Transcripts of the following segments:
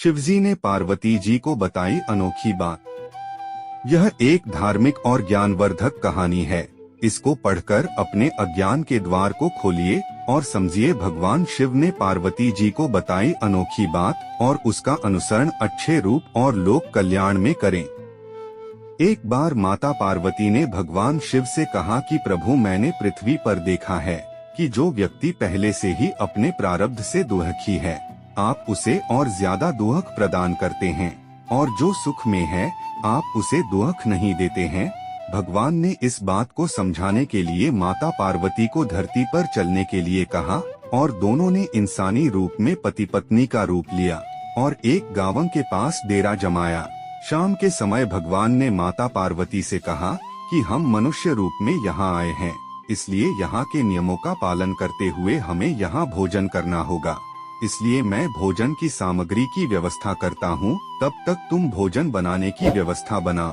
शिवजी ने पार्वती जी को बताई अनोखी बात। यह एक धार्मिक और ज्ञानवर्धक कहानी है। इसको पढ़कर अपने अज्ञान के द्वार को खोलिए और समझिए भगवान शिव ने पार्वती जी को बताई अनोखी बात और उसका अनुसरण अच्छे रूप और लोक कल्याण में करें। एक बार माता पार्वती ने भगवान शिव से कहा कि प्रभु, मैंने पृथ्वी पर देखा है कि जो व्यक्ति पहले से ही अपने प्रारब्ध से दुखी है, आप उसे और ज्यादा दुख प्रदान करते हैं, और जो सुख में है आप उसे दुख नहीं देते हैं। भगवान ने इस बात को समझाने के लिए माता पार्वती को धरती पर चलने के लिए कहा और दोनों ने इंसानी रूप में पति पत्नी का रूप लिया और एक गांव के पास डेरा जमाया। शाम के समय भगवान ने माता पार्वती से कहा कि हम मनुष्य रूप में यहाँ आए हैं, इसलिए यहाँ के नियमों का पालन करते हुए हमें यहाँ भोजन करना होगा। इसलिए मैं भोजन की सामग्री की व्यवस्था करता हूँ, तब तक तुम भोजन बनाने की व्यवस्था बना।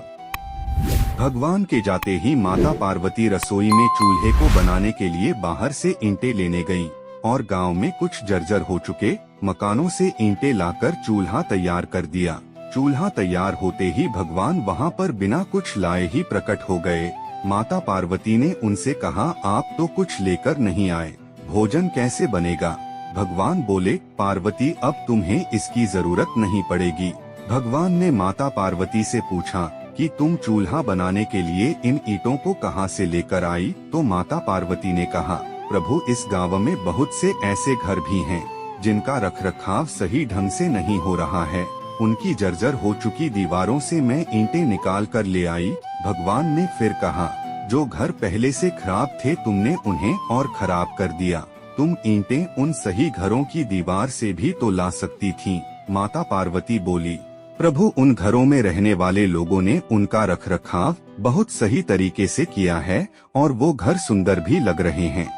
भगवान के जाते ही माता पार्वती रसोई में चूल्हे को बनाने के लिए बाहर से ईंटें लेने गईं और गांव में कुछ जर्जर हो चुके मकानों से ईंटें लाकर चूल्हा तैयार कर दिया। चूल्हा तैयार होते ही भगवान वहां पर बिना कुछ लाए ही प्रकट हो गए। माता पार्वती ने उनसे कहा, आप तो कुछ लेकर नहीं आए, भोजन कैसे बनेगा? भगवान बोले, पार्वती, अब तुम्हें इसकी जरूरत नहीं पड़ेगी। भगवान ने माता पार्वती से पूछा कि तुम चूल्हा बनाने के लिए इन ईंटों को कहां से लेकर आई? तो माता पार्वती ने कहा, प्रभु, इस गांव में बहुत से ऐसे घर भी हैं जिनका रखरखाव सही ढंग से नहीं हो रहा है। उनकी जर्जर हो चुकी दीवारों से मैं ईंटें निकाल कर ले आई। भगवान ने फिर कहा, जो घर पहले से खराब थे तुमने उन्हें और खराब कर दिया। तुम ईंटें उन सही घरों की दीवार से भी तो ला सकती थीं। माता पार्वती बोली, प्रभु, उन घरों में रहने वाले लोगों ने उनका रखरखाव बहुत सही तरीके से किया है और वो घर सुंदर भी लग रहे हैं।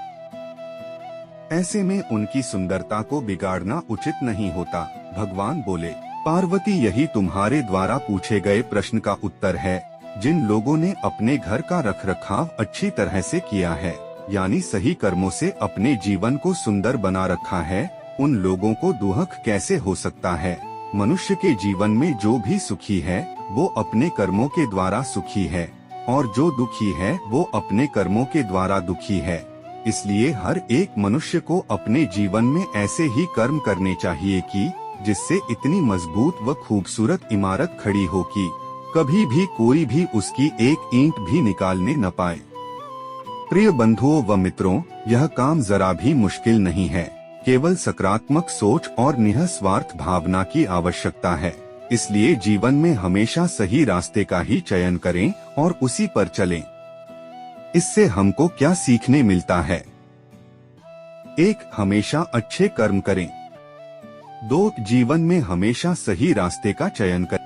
ऐसे में उनकी सुंदरता को बिगाड़ना उचित नहीं होता। भगवान बोले, पार्वती, यही तुम्हारे द्वारा पूछे गए प्रश्न का उत्तर है। जिन लोगों ने अपने घर का रखरखाव अच्छी तरह से किया है, यानी सही कर्मों से अपने जीवन को सुंदर बना रखा है, उन लोगों को दुख कैसे हो सकता है? मनुष्य के जीवन में जो भी सुखी है वो अपने कर्मों के द्वारा सुखी है, और जो दुखी है वो अपने कर्मों के द्वारा दुखी है। इसलिए हर एक मनुष्य को अपने जीवन में ऐसे ही कर्म करने चाहिए कि जिससे इतनी मजबूत व खूबसूरत इमारत खड़ी हो कि कभी भी कोई भी उसकी एक ईंट भी निकालने न पाए। प्रिय बंधुओं व मित्रों, यह काम जरा भी मुश्किल नहीं है। केवल सकारात्मक सोच और निःस्वार्थ भावना की आवश्यकता है। इसलिए जीवन में हमेशा सही रास्ते का ही चयन करें और उसी पर चलें। इससे हमको क्या सीखने मिलता है? 1. हमेशा अच्छे कर्म करें। 2. जीवन में हमेशा सही रास्ते का चयन करें।